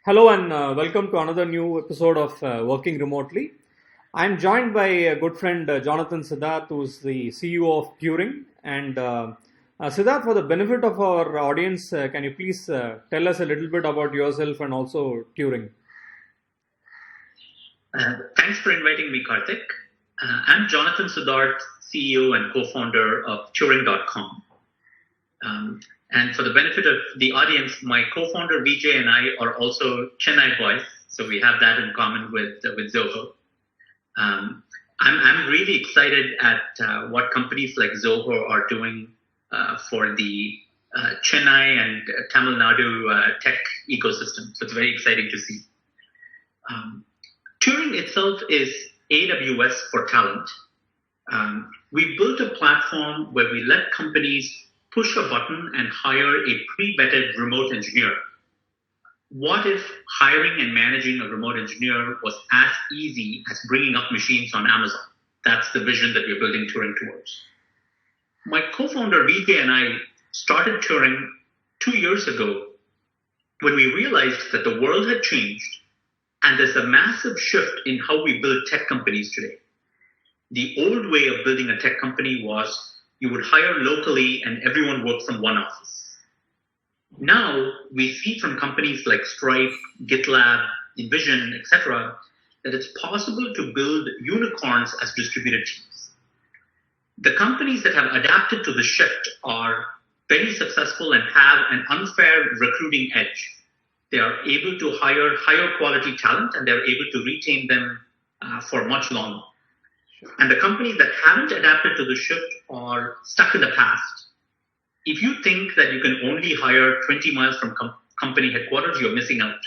Hello and welcome to another new episode of Working Remotely. I'm joined by a good friend Jonathan Siddharth, who's the CEO of Turing. And Siddharth, for the benefit of our audience, can you please tell us a little bit about yourself and also Turing? Thanks for inviting me, Karthik. I'm Jonathan Siddharth, CEO and co-founder of Turing.com. And for the benefit of the audience, my co-founder Vijay and I are also Chennai boys, so we have that in common with Zoho. I'm really excited at what companies like Zoho are doing for the Chennai and Tamil Nadu tech ecosystem. So it's very exciting to see. Turing itself is AWS for talent. We built a platform where we let companies push a button and hire a pre-vetted remote engineer. What if hiring and managing a remote engineer was as easy as bringing up machines on Amazon? That's the vision that we're building Turing towards. My co-founder Vijay and I started Turing 2 years ago when we realized that the world had changed and there's a massive shift in how we build tech companies today. The old way of building a tech company was you would hire locally and everyone worked from one office. Now we see from companies like Stripe, GitLab, InVision, etc., that it's possible to build unicorns as distributed teams. The companies that have adapted to the shift are very successful and have an unfair recruiting edge. They are able to hire higher quality talent and they're able to retain them for much longer. And the companies that haven't adapted to the shift are stuck in the past. If you think that you can only hire 20 miles from company headquarters, you're missing out.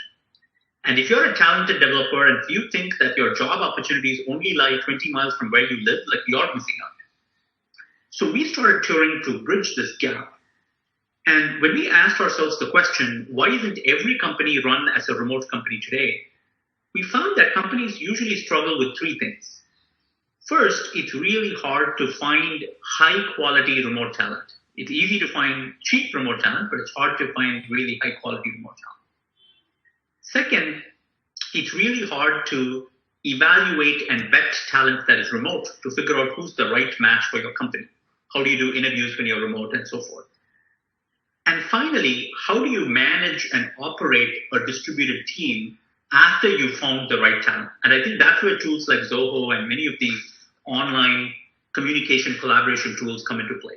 And if you're a talented developer and if you think that your job opportunities only lie 20 miles from where you live, like you're missing out. So we started Turing to bridge this gap. And when we asked ourselves the question, why isn't every company run as a remote company today? We found that companies usually struggle with three things. First, it's really hard to find high-quality remote talent. It's easy to find cheap remote talent, but it's hard to find really high-quality remote talent. Second, it's really hard to evaluate and vet talent that is remote to figure out who's the right match for your company. How do you do interviews when you're remote and so forth? And finally, how do you manage and operate a distributed team after you found the right talent? And I think that's where tools like Zoho and many of these online communication collaboration tools come into play.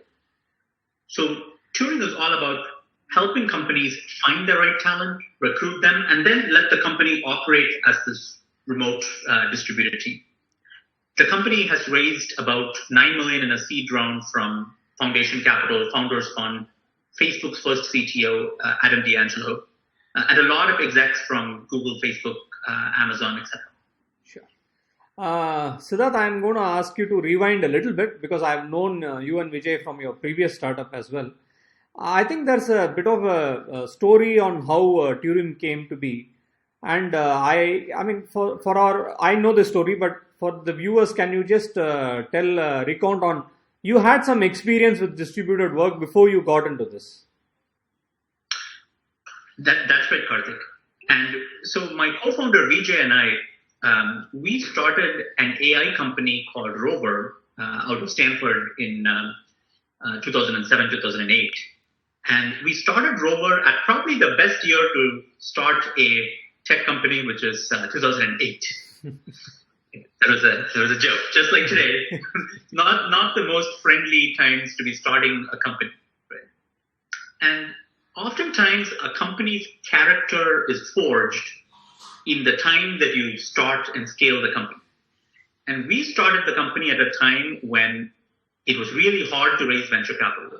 So Turing is all about helping companies find the right talent, recruit them, and then let the company operate as this remote distributed team. The company has raised about $9 million in a seed round from Foundation Capital, Founders Fund, Facebook's first CTO, Adam D'Angelo, and a lot of execs from Google, Facebook, Amazon, etc. Sure. Siddharth, I'm going to ask you to rewind a little bit because I've known you and Vijay from your previous startup as well. I think there's a bit of a story on how Turing came to be. And I know the story, but for the viewers, can you just recount on, you had some experience with distributed work before you got into this? That's right, Karthik. And so my co-founder Vijay and I, we started an AI company called Rover out of Stanford in 2007, 2008. And we started Rover at probably the best year to start a tech company, which is 2008. There was a joke, just like today. not the most friendly times to be starting a company. Right? And oftentimes, a company's character is forged in the time that you start and scale the company. And we started the company at a time when it was really hard to raise venture capital.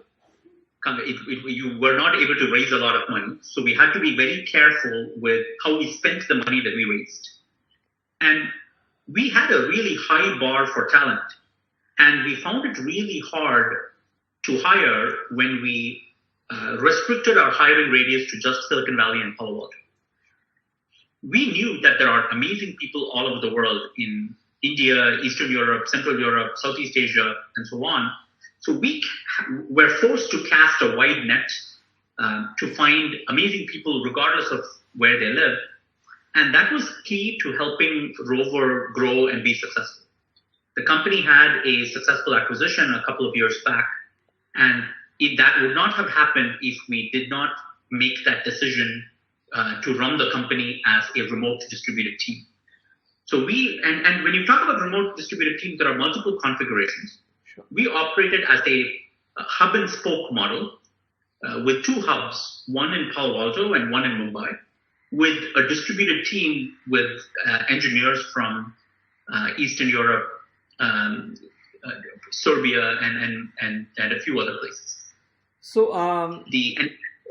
You were not able to raise a lot of money. So we had to be very careful with how we spent the money that we raised. And we had a really high bar for talent. And we found it really hard to hire when we restricted our hiring radius to just Silicon Valley and Palo Alto. We knew that there are amazing people all over the world in India, Eastern Europe, Central Europe, Southeast Asia, and so on. So we were forced to cast a wide net to find amazing people regardless of where they live. And that was key to helping Rover grow and be successful. The company had a successful acquisition a couple of years back, and that would not have happened if we did not make that decision to run the company as a remote distributed team. So and when you talk about remote distributed teams, there are multiple configurations. Sure. We operated as a hub and spoke model with two hubs, one in Palo Alto and one in Mumbai, with a distributed team with engineers from Eastern Europe, Serbia, and a few other places. So and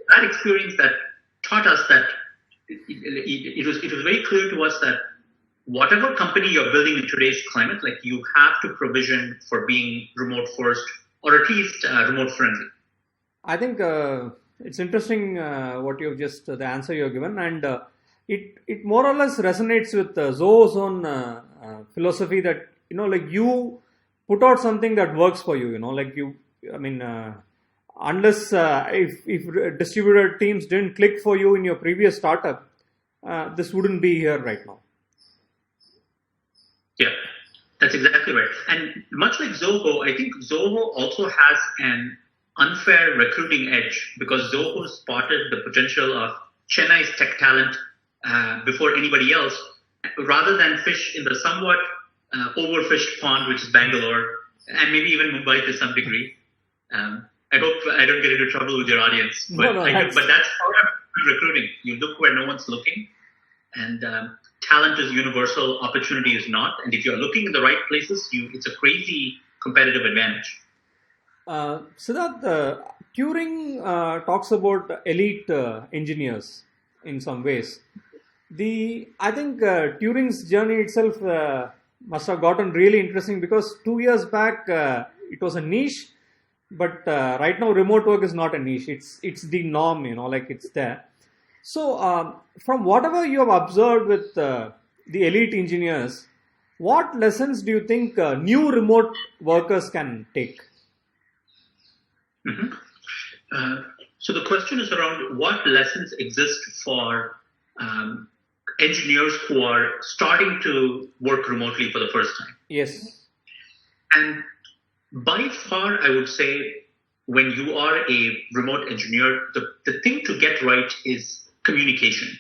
that experience that taught us that it was very clear to us that whatever company you're building in today's climate, like you have to provision for being remote first or at least remote friendly. I think it's interesting what you've just the answer you've given, and it more or less resonates with Zoho's own philosophy that like you put out something that works for you. Unless if distributed teams didn't click for you in your previous startup, this wouldn't be here right now. Yeah, that's exactly right. And much like Zoho, I think Zoho also has an unfair recruiting edge because Zoho spotted the potential of Chennai's tech talent before anybody else, rather than fish in the somewhat overfished pond, which is Bangalore, and maybe even Mumbai to some degree. I hope I don't get into trouble with your audience, but that's part of recruiting. You look where no one's looking, and talent is universal, opportunity is not. And if you're looking in the right places, it's a crazy competitive advantage. Siddharth, Turing talks about elite engineers in some ways. I think Turing's journey itself must have gotten really interesting because 2 years back it was a niche, but right now remote work is not a niche. It's the norm, it's there. So from whatever you have observed with the elite engineers, what lessons do you think new remote workers can take? Mm-hmm. So the question is around what lessons exist for engineers who are starting to work remotely for the first time. Yes. And by far, I would say when you are a remote engineer, the thing to get right is communication.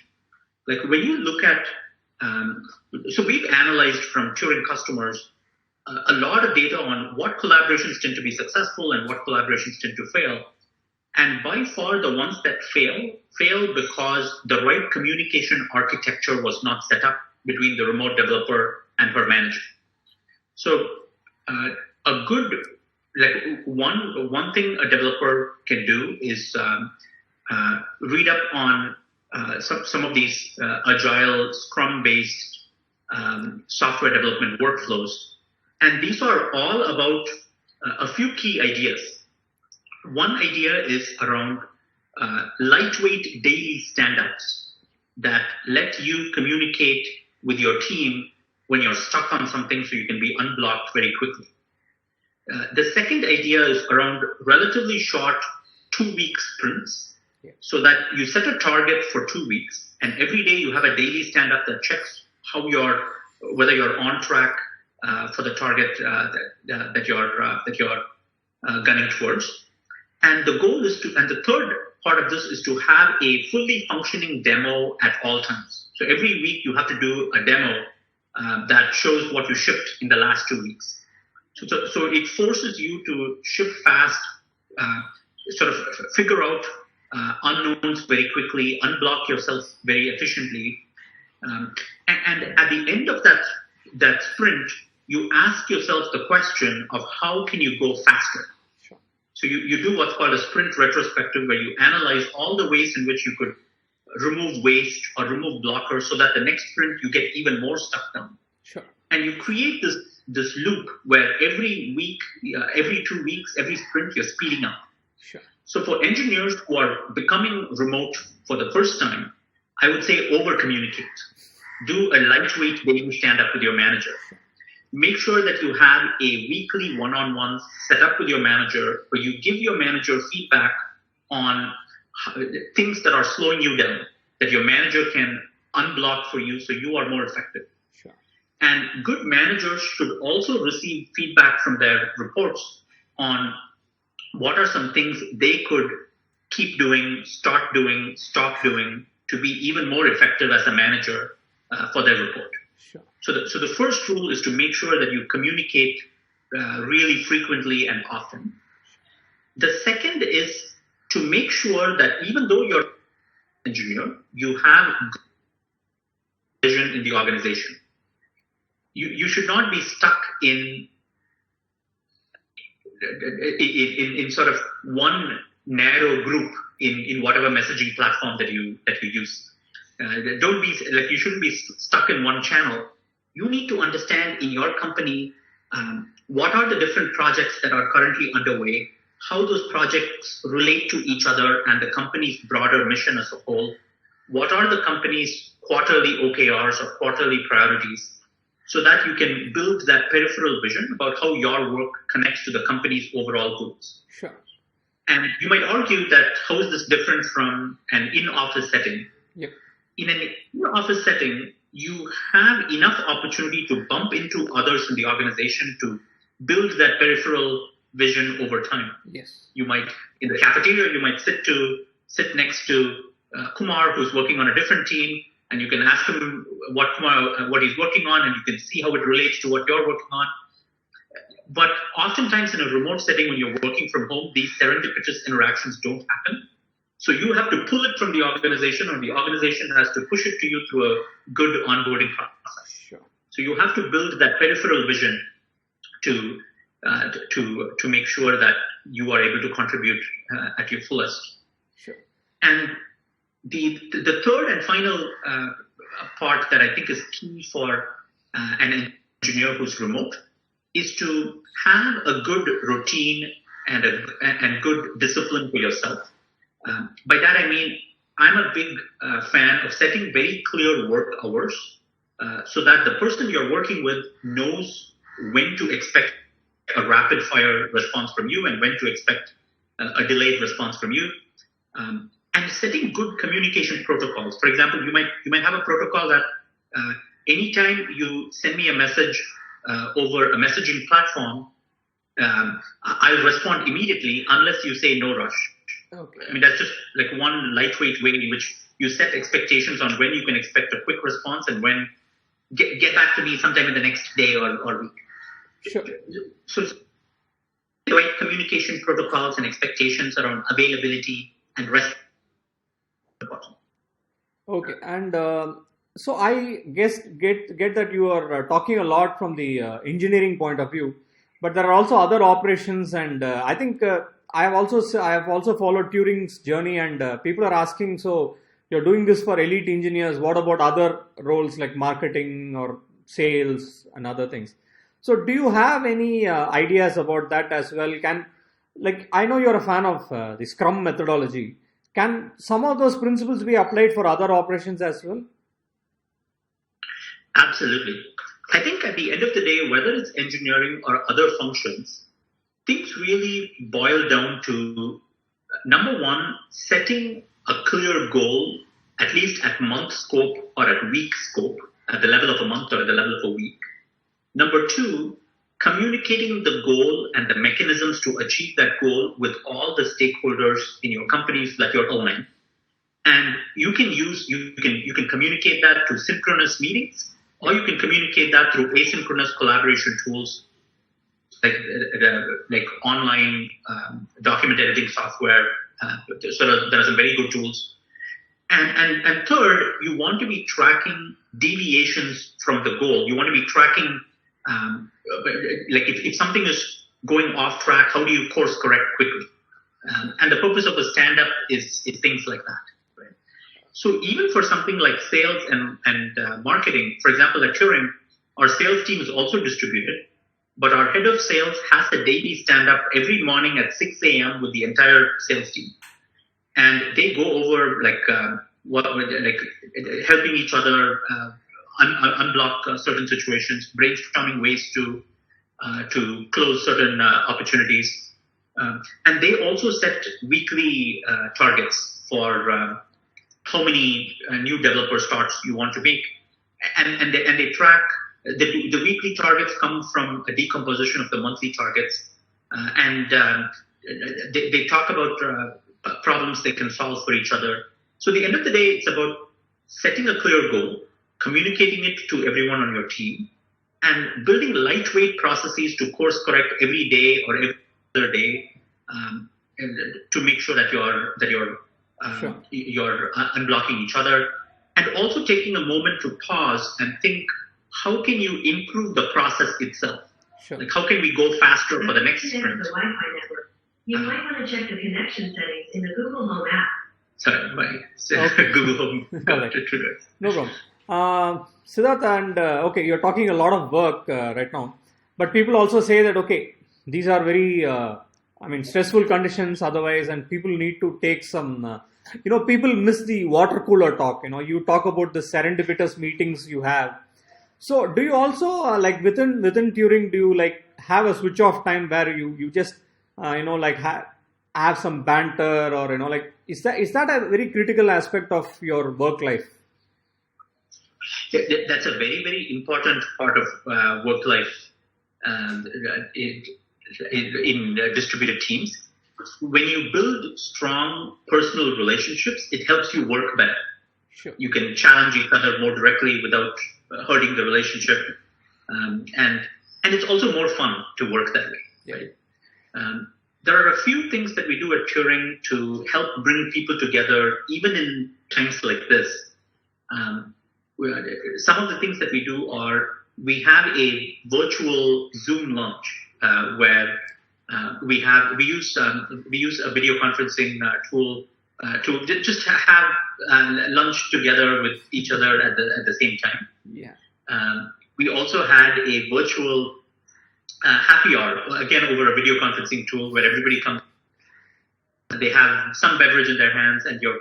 Like when you look at, so we've analyzed from Turing customers a lot of data on what collaborations tend to be successful and what collaborations tend to fail. And by far, the ones that fail because the right communication architecture was not set up between the remote developer and her manager. So a good, one thing a developer can do is read up on some of these agile Scrum-based software development workflows. And these are all about a few key ideas. One idea is around lightweight daily stand-ups that let you communicate with your team when you're stuck on something so you can be unblocked very quickly. The second idea is around relatively short 2-week sprints, so that you set a target for 2 weeks, and every day you have a daily stand-up that checks whether you're on track for the target that you're gunning towards. And the goal is and the third part of this is to have a fully functioning demo at all times. So every week you have to do a demo that shows what you shipped in the last 2 weeks. So it forces you to ship fast, sort of figure out unknowns very quickly, unblock yourself very efficiently. And at the end of that sprint, you ask yourself the question of how can you go faster? Sure. So you do what's called a sprint retrospective, where you analyze all the ways in which you could remove waste or remove blockers so that the next sprint you get even more stuff done. Sure. And you create this loop where every week, every 2 weeks, every sprint, you're speeding up. Sure. So for engineers who are becoming remote for the first time, I would say over-communicate. Do a lightweight daily stand-up with your manager. Make sure that you have a weekly one-on-one set up with your manager, where you give your manager feedback on things that are slowing you down, that your manager can unblock for you so you are more effective. Sure. And good managers should also receive feedback from their reports on what are some things they could keep doing, start doing, stop doing to be even more effective as a manager for their report. Sure. So the first rule is to make sure that you communicate really frequently and often. The second is to make sure that even though you're an engineer, you have vision in the organization. You should not be stuck in sort of one narrow group in whatever messaging platform that you use. Don't be like, you shouldn't be stuck in one channel. You need to understand in your company what are the different projects that are currently underway, how those projects relate to each other and the company's broader mission as a whole. What are the company's quarterly OKRs or quarterly priorities, so that you can build that peripheral vision about how your work connects to the company's overall goals. Sure. And you might argue that how is this different from an in-office setting? Yep. In an in-office setting, you have enough opportunity to bump into others in the organization to build that peripheral vision over time. Yes. You might, in the cafeteria, you might sit next to Kumar, who's working on a different team, and you can ask him what he's working on, and you can see how it relates to what you're working on. But oftentimes in a remote setting, when you're working from home, these serendipitous interactions don't happen. So you have to pull it from the organization, or the organization has to push it to you through a good onboarding process. Sure. So you have to build that peripheral vision to make sure that you are able to contribute at your fullest. Sure. And the third and final part that I think is key for an engineer who's remote is to have a good routine and good discipline for yourself. By that I mean, I'm a big fan of setting very clear work hours so that the person you're working with knows when to expect a rapid fire response from you and when to expect a delayed response from you. And setting good communication protocols. For example, you might have a protocol that anytime you send me a message over a messaging platform, I'll respond immediately unless you say no rush. Okay. I mean, that's just like one lightweight way in which you set expectations on when you can expect a quick response and when get back to me sometime in the next day or week. Sure. So the right communication protocols and expectations around availability and rest. Okay, and so I guess get that you are talking a lot from the engineering point of view, but there are also other operations, and I think I have also followed Turing's journey, and people are asking, so you're doing this for elite engineers. What about other roles like marketing or sales and other things? So do you have any ideas about that as well? I know you're a fan of the scrum methodology. Can some of those principles be applied for other operations as well? Absolutely. I think at the end of the day, whether it's engineering or other functions, things really boil down to, number one, setting a clear goal, at least at month scope or at week scope, at the level of a month or at the level of a week. Number two, communicating the goal and the mechanisms to achieve that goal with all the stakeholders in your companies that you're owning. And you can communicate that through synchronous meetings, or you can communicate that through asynchronous collaboration tools like online document editing software. So there are some very good tools. And third, you want to be tracking deviations from the goal. You want to be tracking if something is going off track, how do you course correct quickly? And the purpose of a stand-up is things like that. Right? So even for something like sales and marketing, for example, at Turing, our sales team is also distributed, but our head of sales has a daily stand-up every morning at 6 a.m. with the entire sales team. And they go over helping each other unblock certain situations, brainstorming ways to close certain opportunities, and they also set weekly targets for how many new developer starts you want to make, and they track the weekly targets come from a decomposition of the monthly targets, and they talk about problems they can solve for each other. So at the end of the day, it's about setting a clear goal, communicating it to everyone on your team, and building lightweight processes to course correct every day or every other day, to make sure that you're unblocking each other, and also taking a moment to pause and think, how can you improve the process itself? Sure. Like, how can we go faster for the next sprint? The Wi-Fi network. You might want to check the connection settings in the Google Home app. Sorry, my Google Home got triggered. No problem. Siddharth, and okay, you're talking a lot of work right now, but people also say that, okay, these are very, stressful conditions otherwise, and people need to take some, people miss the water cooler talk. You talk about the serendipitous meetings you have. So do you also, within Turing, do you have a switch off time where you just, have some banter, or, is that a very critical aspect of your work life? That's a very, very important part of work life in distributed teams. When you build strong personal relationships, it helps you work better. Sure. You can challenge each other more directly without hurting the relationship, and it's also more fun to work that way. Yeah. Right? There are a few things that we do at Turing to help bring people together, even in times like this. Some of the things that we do are, we have a virtual Zoom lunch where we use a video conferencing tool to just have lunch together with each other at the same time. Yeah. We also had a virtual happy hour, again over a video conferencing tool, where everybody comes. They have some beverage in their hands, and you're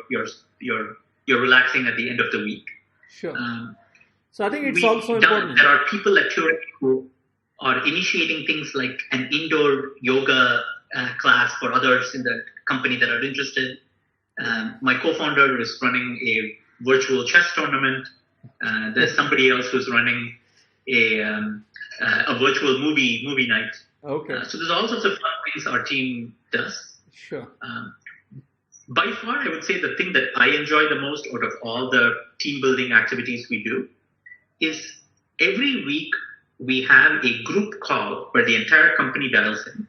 relaxing at the end of the week. Sure. So I think it's also important. There are people at Turing who are initiating things like an indoor yoga class for others in the company that are interested. My co-founder is running a virtual chess tournament. There's somebody else who's running a virtual movie night. Okay. So there's all sorts of fun things our team does. Sure. By far, I would say the thing that I enjoy the most out of all the team building activities we do is every week we have a group call where the entire company dials in.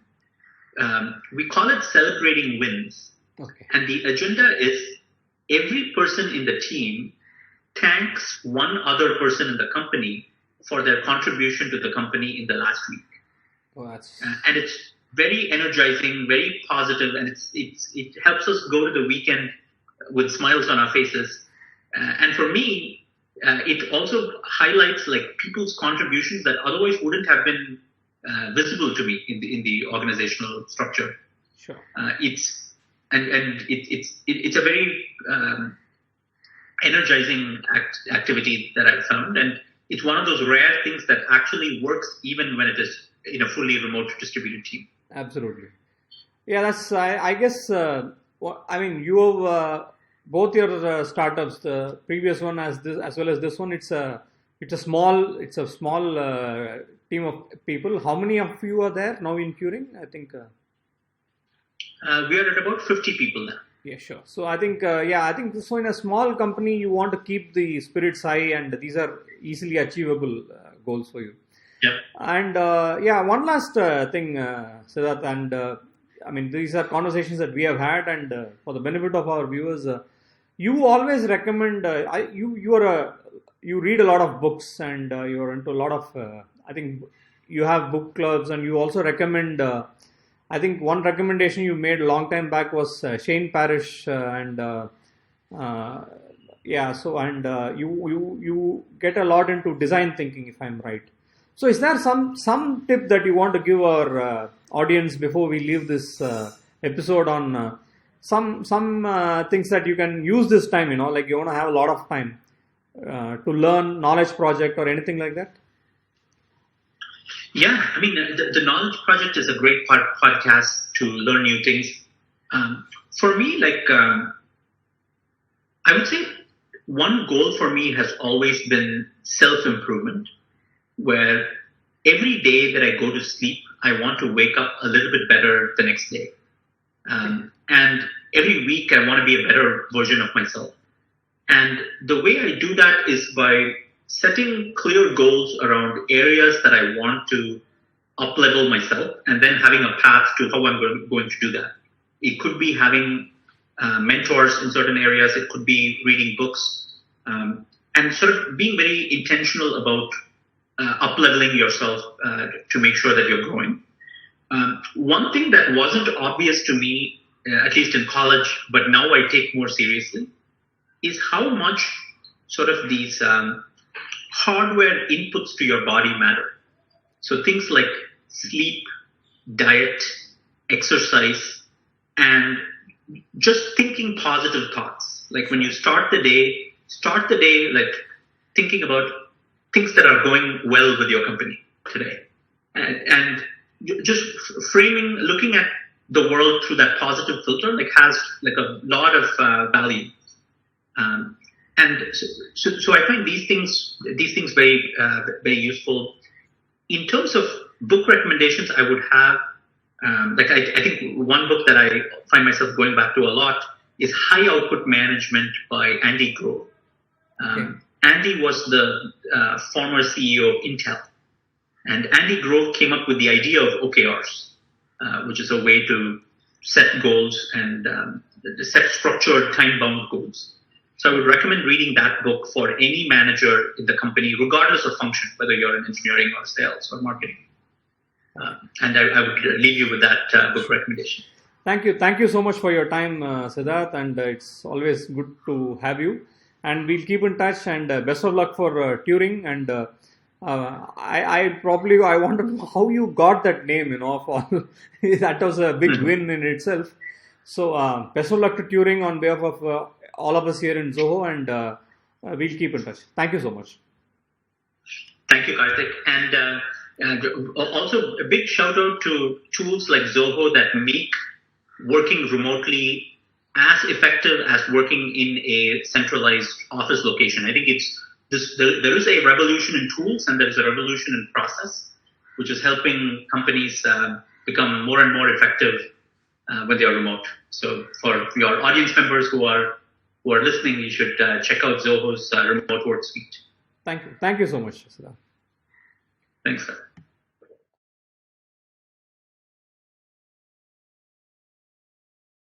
We call it Celebrating Wins. Okay. And the agenda is every person in the team thanks one other person in the company for their contribution to the company in the last week. Oh, that's... and it's very energizing, very positive, and it helps us go to the weekend with smiles on our faces. And for me, it also highlights people's contributions that otherwise wouldn't have been visible to me in the organizational structure. Sure. It's a very energizing activity that I've found, and it's one of those rare things that actually works even when it is in a fully remote distributed team. Absolutely. Yeah, that's, I guess, you have both your startups, the previous one as well as this one, it's a small team of people. How many of you are there now in Turing? I think we are at about 50 people now. Yeah, sure. So I think so in a small company you want to keep the spirits high, and these are easily achievable goals for you. Yeah. And one last thing, Siddharth, and these are conversations that we have had, and for the benefit of our viewers, you always recommend. You read a lot of books, and you're into a lot of. I think you have book clubs, and you also recommend. I think one recommendation you made a long time back was Shane Parrish, you get a lot into design thinking, if I'm right. So is there some tip that you want to give our audience before we leave this episode on some things that you can use this time, you want to have a lot of time to learn knowledge project or anything like that? Yeah, the Knowledge Project is a great podcast to learn new things. For me, I would say one goal for me has always been self-improvement, where every day that I go to sleep, I want to wake up a little bit better the next day. And every week, I want to be a better version of myself. And the way I do that is by setting clear goals around areas that I want to up-level myself, and then having a path to how I'm going to do that. It could be having mentors in certain areas. It could be reading books, and sort of being very intentional about up-leveling yourself to make sure that you're growing. One thing that wasn't obvious to me, at least in college, but now I take more seriously, is how much sort of these hardware inputs to your body matter. So things like sleep, diet, exercise, and just thinking positive thoughts. Like when you start the day like thinking about things that are going well with your company today. And just framing, looking at the world through that positive filter, like has like a lot of value. And so I find these things very very useful. In terms of book recommendations, I would have I think one book that I find myself going back to a lot is High Output Management by Andy Grove. Andy was the former CEO of Intel, and Andy Grove came up with the idea of OKRs, which is a way to set goals and set structured, time-bound goals. So I would recommend reading that book for any manager in the company, regardless of function, whether you're in engineering or sales or marketing. And I would leave you with that book recommendation. Thank you. Thank you so much for your time, Siddharth, and it's always good to have you. And we'll keep in touch, and best of luck for Turing. And I want to know how you got that name, that was a big win in itself. So best of luck to Turing on behalf of all of us here in Zoho, and we'll keep in touch. Thank you so much. Thank you, Karthik. And also a big shout out to tools like Zoho that make working remotely as effective as working in a centralized office location. I think there is a revolution in tools, and there is a revolution in process, which is helping companies become more and more effective when they are remote. So for your audience members who are listening, you should check out Zoho's remote work suite. Thank you. Thank you so much, Siddharth. Thanks, sir.